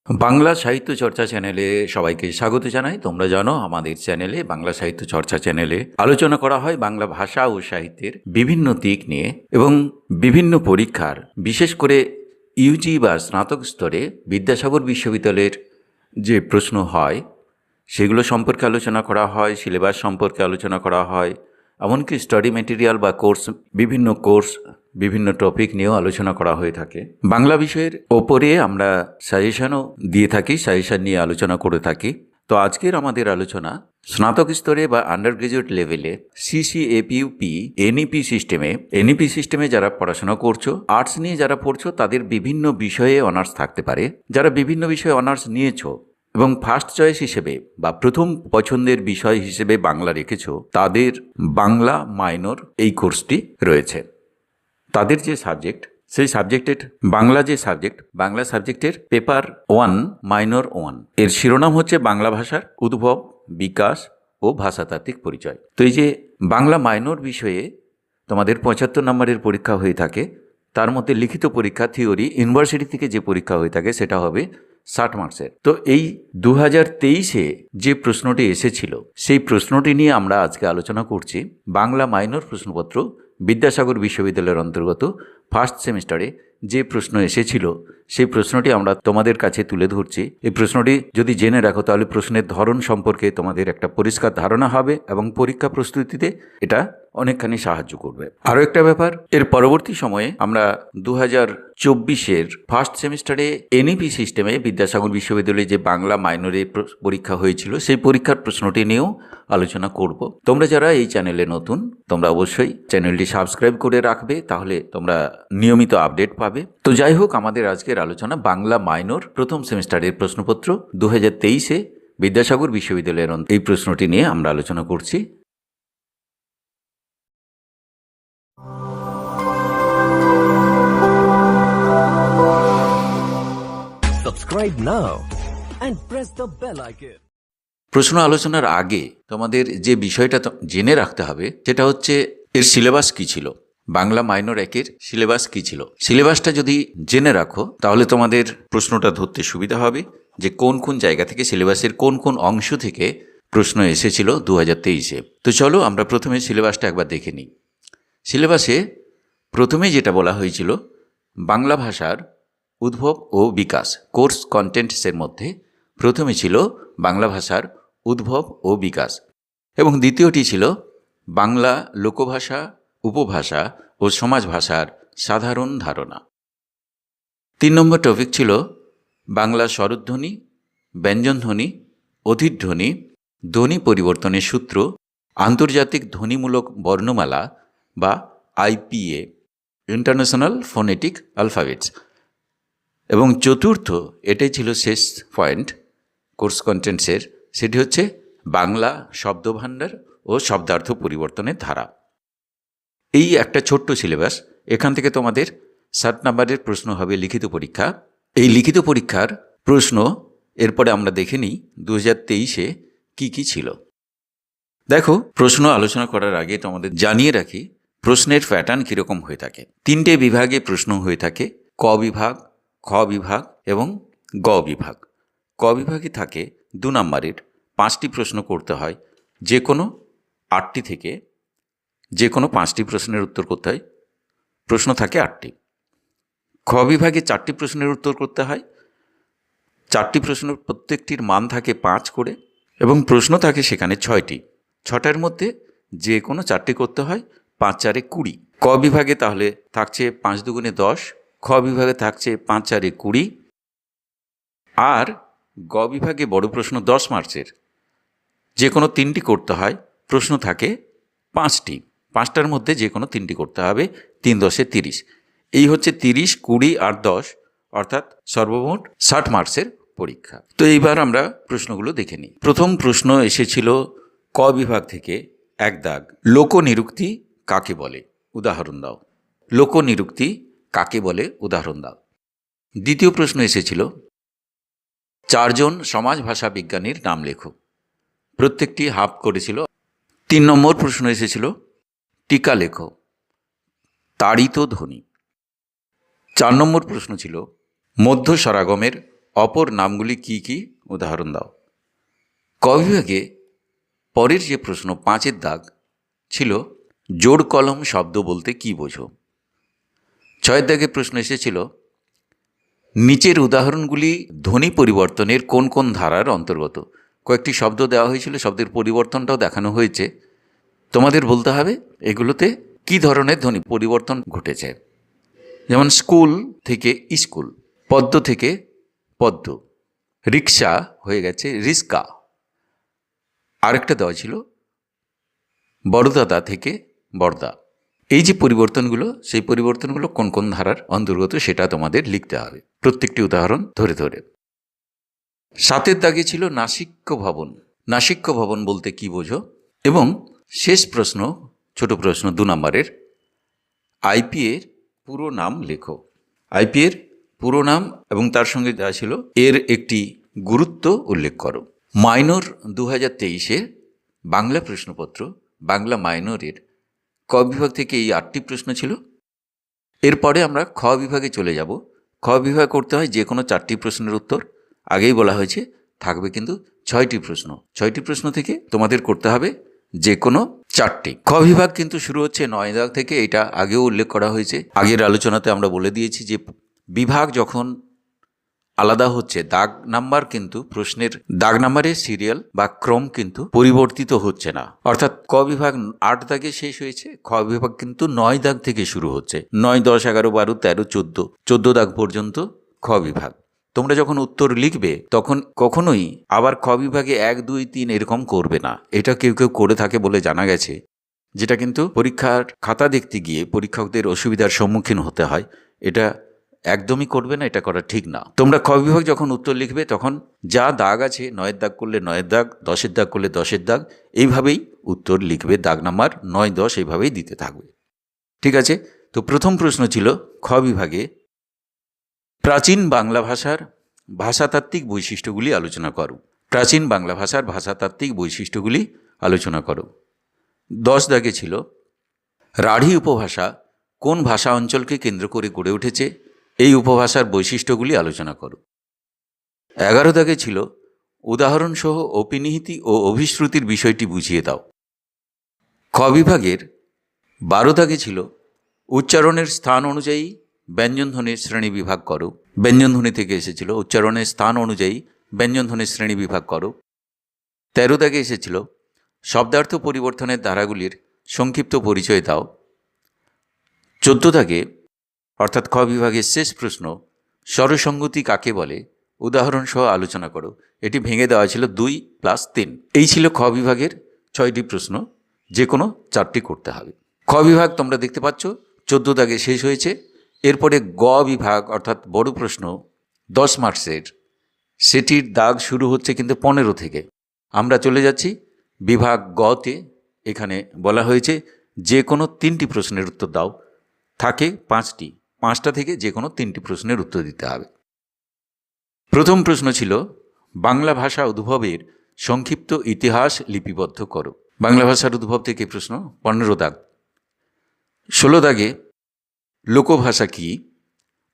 বাংলা সাহিত্য চর্চা চ্যানেলে সবাইকে স্বাগত জানাই। তোমরা জানো আমাদের চ্যানেলে, বাংলা সাহিত্য চর্চা চ্যানেলে আলোচনা করা হয় বাংলা ভাষা ও সাহিত্যের বিভিন্ন দিক নিয়ে এবং বিভিন্ন পরীক্ষার, বিশেষ করে ইউজি বা স্নাতক স্তরে বিদ্যাসাগর বিশ্ববিদ্যালয়ের যে প্রশ্ন হয় সেগুলো সম্পর্কে আলোচনা করা হয়, সিলেবাস সম্পর্কে আলোচনা করা হয়, এমনকি স্টাডি ম্যাটেরিয়াল বা কোর্স বিভিন্ন টপিক নিয়েও আলোচনা করা হয়ে থাকে। বাংলা বিষয়ের ওপরে আমরা সাজেশনও দিয়ে থাকি, সাজেশন নিয়ে আলোচনা করে থাকি। তো আজকের আমাদের আলোচনা স্নাতক স্তরে বা আন্ডার গ্রাজুয়েট লেভেলে সিসিএপিইউপি এনইপি সিস্টেমে যারা পড়াশোনা করছো, আর্টস নিয়ে যারা পড়ছো, তাদের বিভিন্ন বিষয়ে অনার্স থাকতে পারে। যারা বিভিন্ন বিষয়ে অনার্স নিয়েছো এবং ফার্স্ট চয়েস হিসেবে বা প্রথম পছন্দের বিষয় হিসেবে বাংলা রেখেছো, তাদের বাংলা মাইনর এই কোর্সটি রয়েছে। তাদের যে সাবজেক্ট, সেই সাবজেক্টের বাংলা সাবজেক্টের পেপার 1 মাইনর 1 এর শিরোনাম হচ্ছে বাংলা ভাষার উদ্ভব, বিকাশ ও ভাষাতাত্ত্বিক পরিচয়। তো এই যে বাংলা মাইনর বিষয়ে তোমাদের 75 নম্বরের পরীক্ষা হয়ে থাকে, তার মধ্যে লিখিত পরীক্ষা, থিওরি, ইউনিভার্সিটি থেকে যে পরীক্ষা হয়ে থাকে সেটা হবে 60 মার্কসের। তো এই 2023-এ যে প্রশ্নটি এসেছিল সেই প্রশ্নটি নিয়ে আমরা আজকে আলোচনা করছি। বাংলা মাইনর প্রশ্নপত্র বিদ্যাসাগর বিশ্ববিদ্যালয়ের অন্তর্গত ফার্স্ট সেমিস্টারে যে প্রশ্ন এসেছিল সেই প্রশ্নটি আমরা তোমাদের কাছে তুলে ধরছি। এই প্রশ্নটি যদি জেনে রাখো তাহলে প্রশ্নের ধরন সম্পর্কে তোমাদের একটা পরিষ্কার ধারণা হবে এবং পরীক্ষা প্রস্তুতিতে এটা অনেকখানি সাহায্য করবে। আরও একটা ব্যাপার, এর পরবর্তী সময়ে আমরা 2024-এর ফার্স্ট সেমিস্টারে এনইপি সিস্টেমে বিদ্যাসাগর বিশ্ববিদ্যালয়ে যে বাংলা মাইনরে পরীক্ষা হয়েছিল সেই পরীক্ষার প্রশ্নটি নিয়েও আলোচনা করব। তোমরা যারা এই চ্যানেলে নতুন, তোমরা অবশ্যই চ্যানেলটি সাবস্ক্রাইব করে রাখবে, তাহলে তোমরা নিয়মিত আপডেট পাবে। তো যাই হোক, আমাদের আজকের আলোচনা বাংলা মাইনর প্রথম সেমিস্টারের প্রশ্নপত্র 2023-এ বিদ্যাসাগর বিশ্ববিদ্যালয়ের এই প্রশ্নটি নিয়ে আমরা আলোচনা করছি। Subscribe now and press the bell icon. প্রশ্ন আলোচনার আগে তোমাদের যে বিষয়টা জেনে রাখতে হবে সেটা হচ্ছে এর সিলেবাস কী ছিল। বাংলা মাইনর 1-এর সিলেবাস কী ছিল। সিলেবাসটা যদি জেনে রাখো তাহলে তোমাদের প্রশ্নটা ধরতে সুবিধা হবে যে কোন কোন জায়গা থেকে, সিলেবাসের কোন কোন অংশ থেকে প্রশ্ন এসেছিল 2023-এ। তো চলো আমরা প্রথমে সিলেবাসটা একবার দেখে নিই। সিলেবাসে প্রথমে যেটা বলা হয়েছিল, বাংলা ভাষার উদ্ভব ও বিকাশ। কোর্স কন্টেন্টসের মধ্যে প্রথমে ছিল বাংলা ভাষার উদ্ভব ও বিকাশ এবং দ্বিতীয়টি ছিল বাংলা লোকভাষা, উপভাষা ও সমাজ ভাষার সাধারণ ধারণা। 3 নম্বর টপিক ছিল বাংলা স্বরধ্বনি, ব্যঞ্জনধ্বনি, অধিধ্বনি, ধ্বনি পরিবর্তনের সূত্র, আন্তর্জাতিক ধ্বনিমূলক বর্ণমালা বা আইপিএ, ইন্টারন্যাশনাল ফোনেটিক অ্যালফাবেটস। এবং চতুর্থ, এটাই ছিল শেষ পয়েন্ট কোর্স কন্টেন্টসের, সেটি হচ্ছে বাংলা শব্দভাণ্ডার ও শব্দার্থ পরিবর্তনের ধারা। এই একটা ছোট্ট সিলেবাস। এখান থেকে তোমাদের 60 নম্বরের প্রশ্ন হবে লিখিত পরীক্ষা। এই লিখিত পরীক্ষার প্রশ্ন এরপরে আমরা দেখে নিই 2023-এ কী কী ছিল। দেখো, প্রশ্ন আলোচনা করার আগে তোমাদের জানিয়ে রাখি প্রশ্নের প্যাটার্ন কীরকম হয়ে থাকে। 3টে বিভাগে প্রশ্ন হয়ে থাকে, ক বিভাগ, খ বিভাগ এবং গ বিভাগ। ক বিভাগে থাকে 2 নম্বরের 5টি প্রশ্ন করতে হয়, যে কোনো 8টি থেকে যে কোনো 5টি প্রশ্নের উত্তর করতে হয়। প্রশ্ন থাকে 8টি। খ বিভাগে 4টি প্রশ্নের উত্তর করতে হয়। 4টি প্রশ্নের প্রত্যেকটির মান থাকে 5 করে এবং প্রশ্ন থাকে সেখানে 6টি। 6টার মধ্যে যে কোনো 4টি করতে হয়, 5 4 20। ক বিভাগে তাহলে থাকছে 5 2 10, খ বিভাগে থাকছে 5 4 20। আর গ বিভাগে বড় প্রশ্ন 10 মার্কসের, যে কোনো 3টি করতে হয়। প্রশ্ন থাকে 5টি, 5টার মধ্যে যে কোনো 3টি করতে হবে। 3 10 30। এই হচ্ছে 30, 20 আর 10, অর্থাৎ সর্বমোট 60 মার্কসের পরীক্ষা। তো এইবার আমরা প্রশ্নগুলো দেখে নিই। প্রথম প্রশ্ন এসেছিল ক বিভাগ থেকে, 1 দাগ, লোকনিরুক্তি কাকে বলে, উদাহরণ দাও। লোকনিরুক্তি কাকে বলে, উদাহরণ দাও। দ্বিতীয় প্রশ্ন এসেছিল 4 জন সমাজ ভাষা বিজ্ঞানীর নাম লেখো। প্রত্যেকটি হাফ করেছিল। 3 নম্বর প্রশ্ন এসেছিল টিকা লেখো, তাড়িত ধ্বনি। 4 নম্বর প্রশ্ন ছিল মধ্য স্বরাগমের অপর নামগুলি কি কি উদাহরণ দাও। ক বিভাগে পরের যে প্রশ্ন 5-এর দাগ ছিল জোড় কলম শব্দ বলতে কি বোঝো। 6-এর দাগে প্রশ্ন এসেছিল নিচের উদাহরণগুলি ধ্বনি পরিবর্তনের কোন কোন ধারার অন্তর্গত। কয়েকটি শব্দ দেওয়া হয়েছিল, শব্দের পরিবর্তনটাও দেখানো হয়েছে, তোমাদের বলতে হবে এগুলোতে কি ধরনের ধ্বনি পরিবর্তন ঘটেছে। যেমন স্কুল থেকে স্কুল, পদ্ম থেকে পদ্ম, রিক্সা হয়ে গেছে রিস্কা। আরেকটা দেওয়া ছিল বড়দাদা থেকে বড়দা। এই যে পরিবর্তনগুলো, সেই পরিবর্তনগুলো কোন কোন ধারার অন্তর্গত সেটা তোমাদের লিখতে হবে প্রত্যেকটি উদাহরণ ধরে ধরে। 7-এর দাগে ছিল নাসিক্য ভবন। নাসিক্য ভবন বলতে কি বোঝো। এবং শেষ প্রশ্ন, ছোট প্রশ্ন 2 নম্বরের, আইপি এর পুরো নাম লেখো। আইপি এর পুরো নাম এবং তার সঙ্গে যা ছিল এর একটি গুরুত্ব উল্লেখ করো। মাইনর 2023-এর বাংলা প্রশ্নপত্র, বাংলা মাইনরের ক বিভাগ থেকে এই 8টি প্রশ্ন ছিল। এরপরে আমরা খ বিভাগে চলে যাব। খ বিভাগ করতে হয় যে কোনো 4টি প্রশ্নের উত্তর। আগেই বলা হয়েছে থাকবে কিন্তু 6টি প্রশ্ন। 6টি প্রশ্ন থেকে তোমাদের করতে হবে যে কোনো 4টি। খ বিভাগ কিন্তু শুরু হচ্ছে 9 দাগ থেকে, এটা আগেও উল্লেখ করা হয়েছে। আগের আলোচনাতে আমরা বলে দিয়েছি যে বিভাগ যখন আলাদা হচ্ছে, দাগ নাম্বার কিন্তু প্রশ্নের দাগ নাম্বারের সিরিয়াল বা ক্রম কিন্তু পরিবর্তিত হচ্ছে না। অর্থাৎ ক বিভাগ 8 দাগে শেষ হয়েছে, খ বিভাগ কিন্তু 9 দাগ থেকে শুরু হচ্ছে। 9, 10, 11, 12, 13, 14 দাগ পর্যন্ত খ বিভাগ। তোমরা যখন উত্তর লিখবে তখন কখনোই আবার খ বিভাগে 1, 2, 3 এরকম করবে না। এটা কেউ কেউ করে থাকে বলে জানা গেছে, যেটা কিন্তু পরীক্ষার খাতা দেখতে গিয়ে পরীক্ষকদের অসুবিধার সম্মুখীন হতে হয়। এটা একদমই করবে না, এটা করা ঠিক না। তোমরা খ বিভাগ যখন উত্তর লিখবে তখন যা দাগ আছে, 9-এর দাগ করলে 9-এর দাগ, 10-এর দাগ করলে 10-এর দাগ, এইভাবেই উত্তর লিখবে। দাগ নাম্বার 9, 10 এইভাবেই দিতে থাকবে। ঠিক আছে। তো প্রথম প্রশ্ন ছিল খ বিভাগে প্রাচীন বাংলা ভাষার ভাষাতাত্ত্বিক বৈশিষ্ট্যগুলি আলোচনা করো। প্রাচীন বাংলা ভাষার ভাষাতাত্ত্বিক বৈশিষ্ট্যগুলি আলোচনা করো। 10 দাগে ছিল রাঢ়ী উপভাষা কোন ভাষা অঞ্চলকে কেন্দ্র করে গড়ে উঠেছে, এই উপভাষার বৈশিষ্ট্যগুলি আলোচনা করো। 11 দাগে ছিল উদাহরণসহ অপিনিহিতি ও অভিশ্রুতির বিষয়টি বুঝিয়ে দাও। খ বিভাগের 12 দাগে ছিল উচ্চারণের স্থান অনুযায়ী ব্যঞ্জনধ্বনির শ্রেণী বিভাগ করো। ব্যঞ্জনধ্বনি থেকে এসেছিল উচ্চারণের স্থান অনুযায়ী ব্যঞ্জনধ্বনির শ্রেণী বিভাগ করো। 13 দাগে এসেছিল শব্দার্থ পরিবর্তনের ধারাগুলির সংক্ষিপ্ত পরিচয় দাও। 14 দাগে অর্থাৎ খ বিভাগের শেষ প্রশ্ন স্বরসঙ্গতি কাকে বলে, উদাহরণ সহ আলোচনা করো। এটি ভেঙে দেওয়া ছিল 2+3। এই ছিল খ বিভাগের 6টি প্রশ্ন, যে কোনো 4টি করতে হবে। খ বিভাগ তোমরা দেখতে পাচ্ছ 14 দাগে শেষ হয়েছে। এরপরে গ বিভাগ অর্থাৎ বড় প্রশ্ন 10 মার্কসের, সেটির দাগ শুরু হচ্ছে কিন্তু 15 থেকে। আমরা চলে যাচ্ছি বিভাগ গতে। এখানে বলা হয়েছে যে কোনো 3টি প্রশ্নের উত্তর দাও। থাকে 5টি, 5টা থেকে যে কোনো 3টি প্রশ্নের উত্তর দিতে হবে। প্রথম প্রশ্ন ছিল বাংলা ভাষা উদ্ভবের সংক্ষিপ্ত ইতিহাস লিপিবদ্ধ করো। বাংলা ভাষার উদ্ভব থেকে প্রশ্ন, 15 দাগ। 16 দাগে লোকভাষা কি,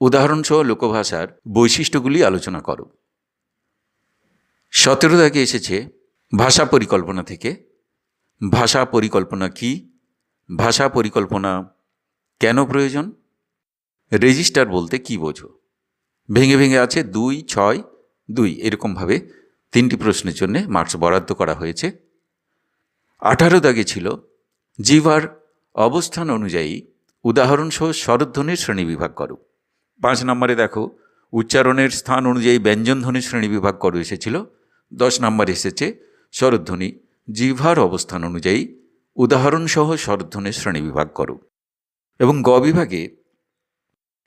উদাহরণসহ লোকভাষার বৈশিষ্ট্যগুলি আলোচনা করো। 17 দাগে এসেছে ভাষা পরিকল্পনা থেকে ভাষা পরিকল্পনা কি, ভাষা পরিকল্পনা কেন প্রয়োজন, রেজিস্টার বলতে কি বোঝো। ভেঙে ভেঙে আছে 2, 6, 2 এরকমভাবে 3টি প্রশ্নের জন্য মার্কস বরাদ্দ করা হয়েছে। 18 দাগে ছিল জিহ্বার অবস্থান অনুযায়ী উদাহরণসহ স্বরধ্বনির শ্রেণীবিভাগ করো। 5 নম্বরে দেখো উচ্চারণের স্থান অনুযায়ী ব্যঞ্জনধ্বনির শ্রেণীবিভাগ করো এসেছিল। 10 নম্বরে এসেছে স্বরধ্বনি জিহ্বার অবস্থান অনুযায়ী উদাহরণসহ স্বরধ্বনির শ্রেণীবিভাগ করো। এবং গ বিভাগে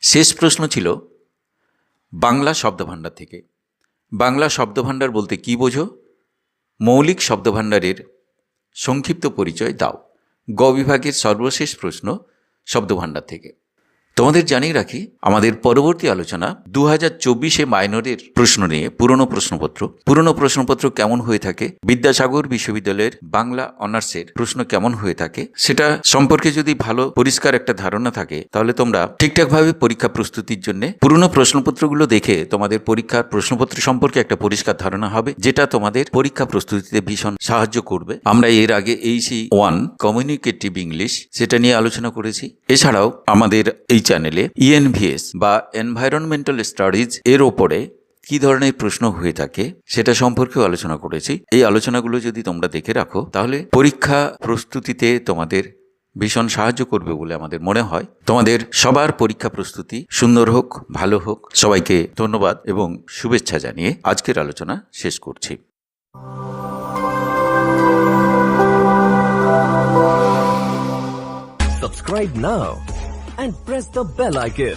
শেষ প্রশ্ন ছিল বাংলা শব্দভাণ্ডার থেকে। বাংলা শব্দভাণ্ডার বলতে কি বোঝো, মৌলিক শব্দভাণ্ডারের সংক্ষিপ্ত পরিচয় দাও। গ বিভাগের সর্বশেষ প্রশ্ন শব্দভাণ্ডার থেকে। তোমাদের জানিয়ে রাখি আমাদের পরবর্তী আলোচনা 2024 মাইনরের প্রশ্ন নিয়ে পুরনো প্রশ্নপত্র কেমন হয়ে থাকে, বিদ্যাসাগর বিশ্ববিদ্যালয়ের বাংলা অনার্সের প্রশ্ন কেমন হয়ে থাকে সেটা সম্পর্কে যদি ভালো পরিষ্কার একটা ধারণা থাকে তাহলে তোমরা ঠিকঠাকভাবে পরীক্ষা প্রস্তুতির জন্য পুরনো প্রশ্নপত্রগুলো দেখে তোমাদের পরীক্ষার প্রশ্নপত্র সম্পর্কে একটা পরিষ্কার ধারণা হবে, যেটা তোমাদের পরীক্ষা প্রস্তুতিতে ভীষণ সাহায্য করবে। আমরা এর আগে AC1 কমিউনিকেটিভ ইংলিশ সেটা নিয়ে আলোচনা করেছি। এছাড়াও আমাদের এই চ্যানেলে ENVS বা এনভায়রনমেন্টাল স্টাডিজ এর ওপরে কি ধরনের প্রশ্ন হয়ে থাকে সেটা সম্পর্কেও আলোচনা করেছি। এই আলোচনাগুলো যদি তোমরা দেখে রাখো তাহলে পরীক্ষা প্রস্তুতিতে তোমাদের ভীষণ সাহায্য করবে বলে আমাদের মনে হয়। তোমাদের সবার পরীক্ষা প্রস্তুতি সুন্দর হোক, ভালো হোক। সবাইকে ধন্যবাদ এবং শুভেচ্ছা জানিয়ে আজকের আলোচনা শেষ করছি। Subscribe now and press the bell icon.